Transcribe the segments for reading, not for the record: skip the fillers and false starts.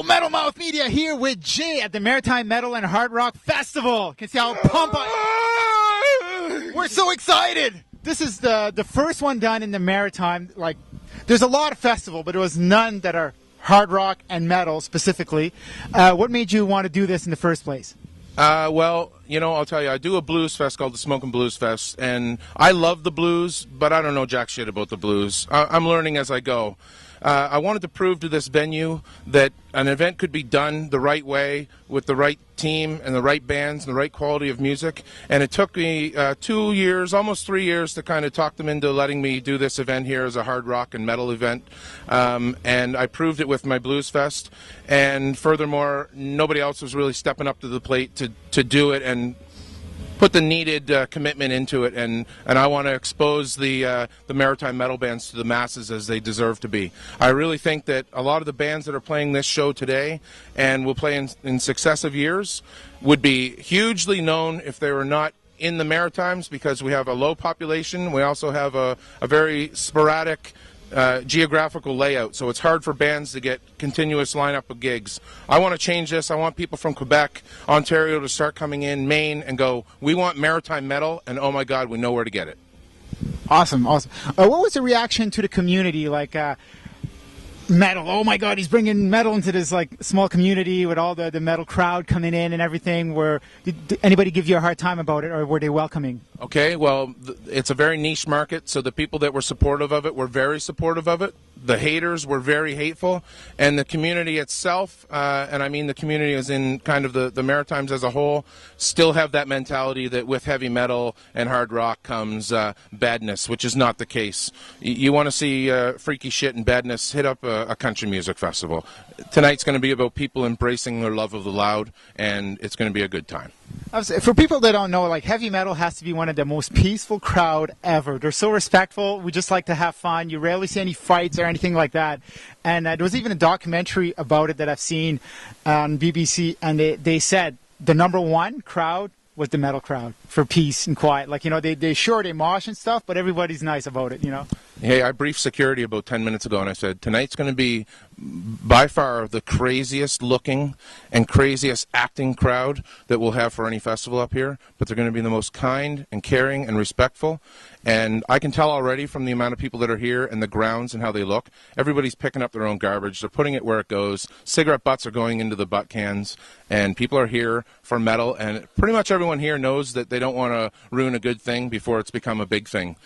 Metal Mouth Media here with Jay at the Maritime Metal and Hard Rock Festival. Can see how pumped we're so excited. This is the first one done in the Maritime. Like, there's a lot of festival, but there was none that are hard rock and metal specifically. What made you want to do this in the first place? Well, you know, I'll tell you, I do a blues fest called the Smokin' Blues Fest, and I love the blues, but I don't know jack shit about the blues. I'm learning as I go. I wanted to prove to this venue that an event could be done the right way with the right team and the right bands and the right quality of music. And it took me 2 years, almost 3 years, to kind of talk them into letting me do this event here as a hard rock and metal event. And I proved it with my Blues Fest. And furthermore, nobody else was really stepping up to the plate to do it and put the needed commitment into it, and I want to expose the maritime metal bands to the masses as they deserve to be. I really think that a lot of the bands that are playing this show today and will play in successive years would be hugely known if they were not in the Maritimes, because we have a low population. We also have a very sporadic geographical layout, so it's hard for bands to get continuous lineup of gigs. I want to change this. I want people from Quebec, Ontario to start coming in, Maine, and go, we want maritime metal, and oh my God, we know where to get it. Awesome, awesome. What was the reaction to the community? Like, metal, oh my God, he's bringing metal into this like small community with all the metal crowd coming in and everything. Did anybody give you a hard time about it, or were they welcoming? Okay, well, it's a very niche market, so the people that were supportive of it were very supportive of it. The haters were very hateful, and the community itself, and I mean the community as in kind of the Maritimes as a whole, still have that mentality that with heavy metal and hard rock comes badness, which is not the case. You want to see freaky shit and badness, hit up a country music festival. Tonight's going to be about people embracing their love of the loud, and it's going to be a good time. For people that don't know, like, heavy metal has to be one of the most peaceful crowd ever. They're so respectful. We just like to have fun. You rarely see any fights or anything like that. And there was even a documentary about it that I've seen on BBC, and they said the #1 crowd was the metal crowd for peace and quiet. Like, you know, they mosh and stuff, but everybody's nice about it, you know. Hey, I briefed security about 10 minutes ago, and I said, tonight's going to be by far the craziest looking and craziest acting crowd that we'll have for any festival up here, but they're going to be the most kind and caring and respectful. And I can tell already from the amount of people that are here and the grounds and how they look, everybody's picking up their own garbage. They're putting it where it goes. Cigarette butts are going into the butt cans, and people are here for metal. And pretty much everyone here knows that they don't want to ruin a good thing before it's become a big thing.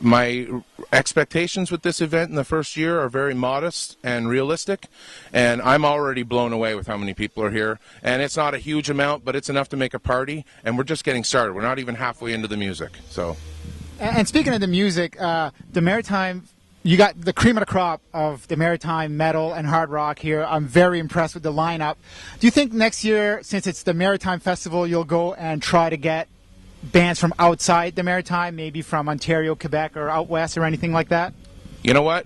My expectations with this event in the first year are very modest and realistic, and I'm already blown away with how many people are here. And it's not a huge amount, but it's enough to make a party, and we're just getting started. We're not even halfway into the music. So. And speaking of the music, the Maritime, you got the cream of the crop of the Maritime metal and hard rock here. I'm very impressed with the lineup. Do you think next year, since it's the Maritime Festival, you'll go and try to get bands from outside the Maritime, maybe from Ontario, Quebec, or out west, or anything like that? You know what?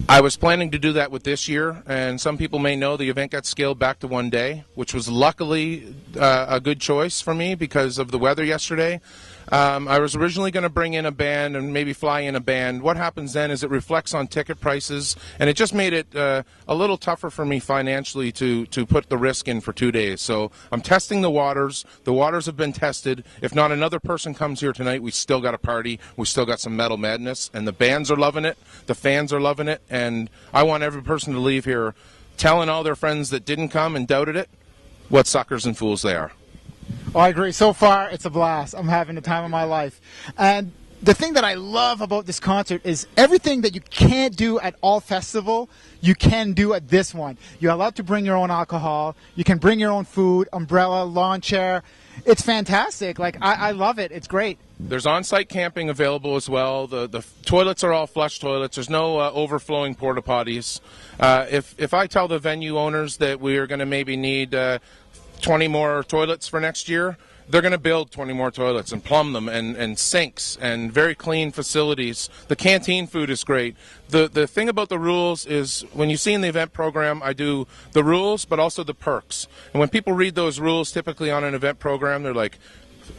I was planning to do that with this year, and some people may know the event got scaled back to 1 day, which was luckily a good choice for me because of the weather yesterday. I was originally going to bring in a band and maybe fly in a band. What happens then is it reflects on ticket prices, and it just made it a little tougher for me financially to put the risk in for 2 days. So I'm testing the waters. The waters have been tested. If not another person comes here tonight, we still got a party. We still got some metal madness, and the bands are loving it. The fans are loving it, and I want every person to leave here telling all their friends that didn't come and doubted it what suckers and fools they are. Oh, I agree. So far, it's a blast. I'm having the time of my life. And the thing that I love about this concert is everything that you can't do at all festival, you can do at this one. You're allowed to bring your own alcohol. You can bring your own food, umbrella, lawn chair. It's fantastic. Like, I love it. It's great. There's on-site camping available as well. The toilets are all flush toilets. There's no overflowing porta potties. If I tell the venue owners that we are going to maybe need 20 more toilets for next year, they're going to build 20 more toilets and plumb them and sinks and very clean facilities. The canteen food is great. The thing about the rules is when you see in the event program, I do the rules but also the perks. And when people read those rules typically on an event program, they're like,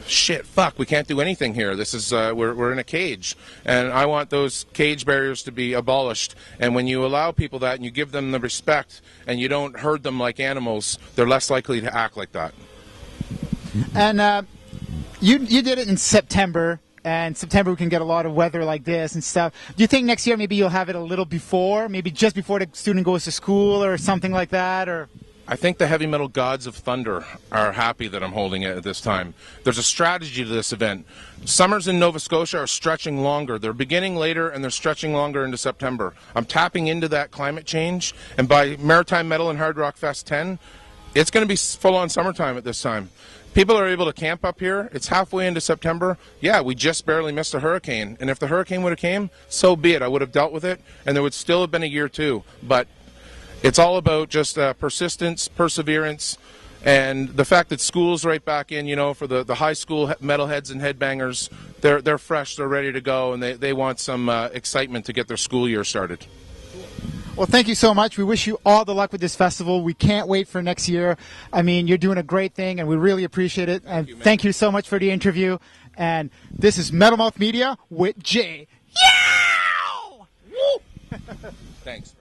shit, fuck, we can't do anything here. This is we're in a cage, and I want those cage barriers to be abolished. And when you allow people that and you give them the respect and you don't herd them like animals, they're less likely to act like that. And you did it in September, and September we can get a lot of weather like this and stuff. Do you think next year maybe you'll have it a little before, maybe just before the student goes to school or something like that? Or I think the heavy metal gods of thunder are happy that I'm holding it at this time. There's a strategy to this event. Summers in Nova Scotia are stretching longer. They're beginning later and they're stretching longer into September. I'm tapping into that climate change, and by Maritime Metal and Hard Rock Fest 10, it's going to be full-on summertime at this time. People are able to camp up here. It's halfway into September. Yeah, we just barely missed a hurricane. And if the hurricane would have came, so be it. I would have dealt with it, and there would still have been a year too. But it's all about just persistence, perseverance, and the fact that school's right back in, you know, for the high school metalheads and headbangers. They're fresh, they're ready to go, and they want some excitement to get their school year started. Well, thank you so much. We wish you all the luck with this festival. We can't wait for next year. I mean, you're doing a great thing, and we really appreciate it. And thank you so much for the interview. And this is Metal Mouth Media with Jay. Yeah! Thanks.